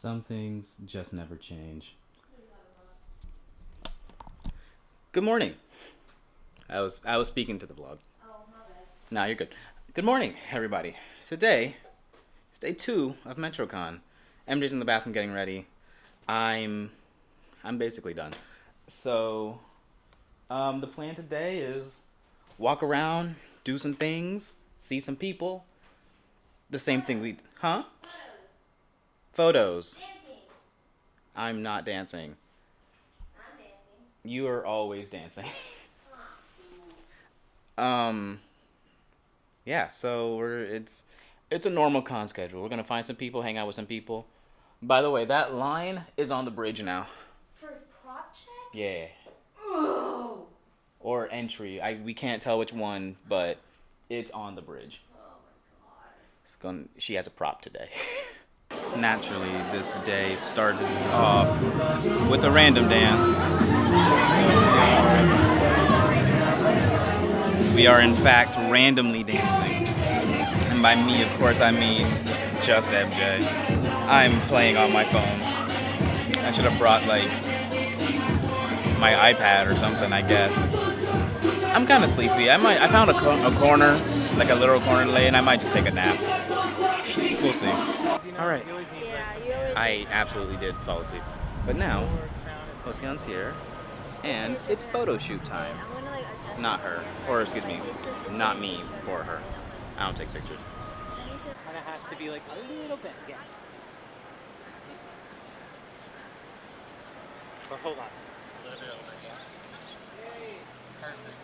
Some things just never change. Good morning. I was speaking to the vlog. Oh, my bad. No, you're good. Good morning, everybody. Today is day 2 of MetroCon. MJ's in the bathroom getting ready. I'm basically done. So, the plan today is walk around, do some things, see some people. The same thing we... Huh? Photos. Dancing. I'm not dancing. I'm dancing. You are always dancing. Yeah, so it's a normal con schedule. We're gonna find some people, hang out with some people. By the way, that line is on the bridge now. For prop check? Yeah. Oh. Or entry. We can't tell which one, but it's on the bridge. Oh my god. She has a prop today. Naturally, this day starts off with a random dance. We are in fact randomly dancing. And by me, of course, I mean just MJ. I'm playing on my phone. I should have brought, like, my iPad or something, I guess. I'm kind of sleepy. I found a corner, like a literal corner to lay in. I might just take a nap. We'll see. All right. I absolutely did fall asleep. But now, Ocean's here, and it's photo shoot time. Not her. Or, excuse me, not me for her. I don't take pictures. Kind of has to be like a little bit, yeah. But hold on. A little bit over, yeah. Yay. Perfect.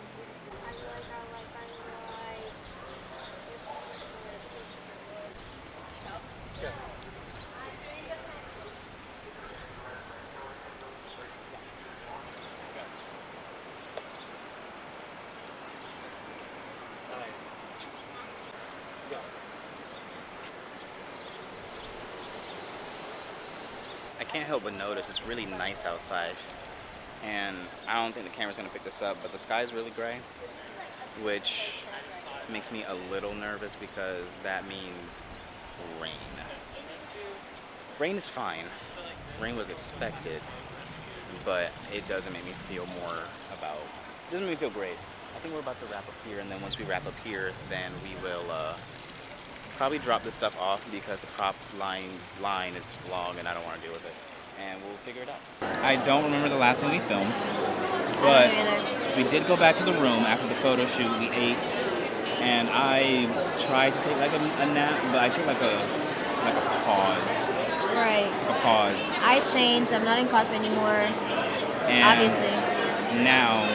Good. I can't help but notice it's really nice outside. And I don't think the camera's going to pick this up, but the sky's really gray, which makes me a little nervous because that means rain. Rain is fine. Rain was expected, but it doesn't make me feel it doesn't make me feel great. I think we're about to wrap up here, and then once we wrap up here, then we will probably drop this stuff off because the prop line is long and I don't want to deal with it. And we'll figure it out. I don't remember the last thing we filmed, but we did go back to the room after the photo shoot. We ate, and I tried to take like a nap, but I took like a pause. Right. Took a pause. I changed. I'm not in cosplay anymore. And obviously. Now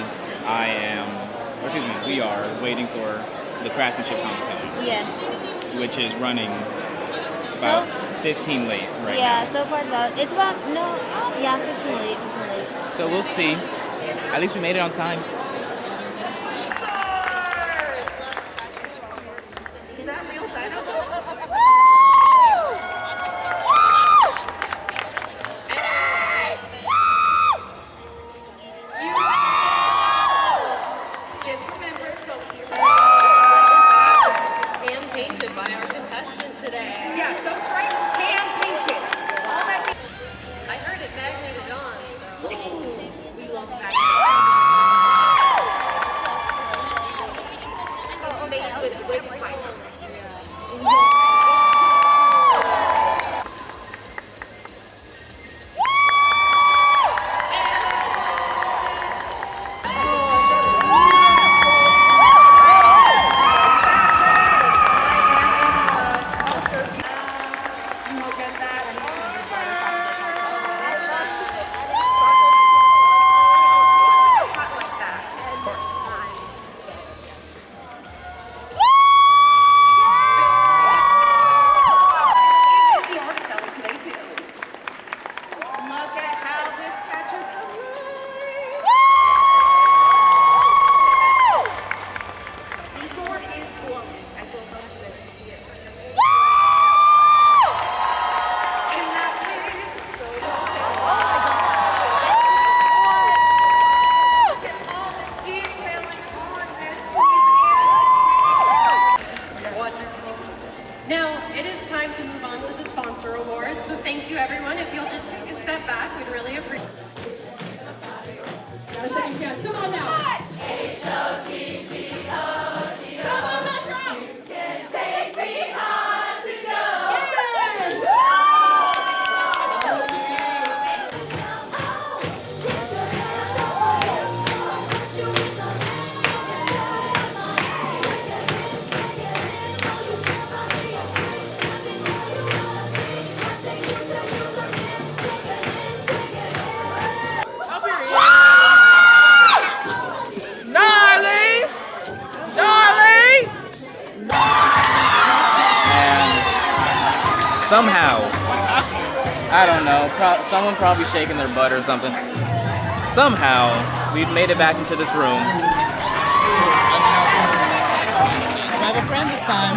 we are waiting for the craftsmanship competition. Yes. Which is running about 15 late right now. Yeah, so far it's about 15 late. So we'll see. At least we made it on time. Is that real dino? Just remember, don't be Hand painted by our contestant today. Yeah, those stripes hand painted. All that. I heard it magneted on, so. We love that. It's made with wood fiber. everyone, if you'll just take a step back, we'd really appreciate it. Got a second chance. Come on now. Come on, Metro. You can take me on to go. Darling! Darling! And somehow, I don't know, someone probably shaking their butt or something. Somehow, we've made it back into this room. I have a friend this time.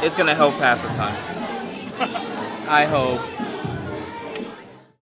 It's gonna help pass the time. I hope.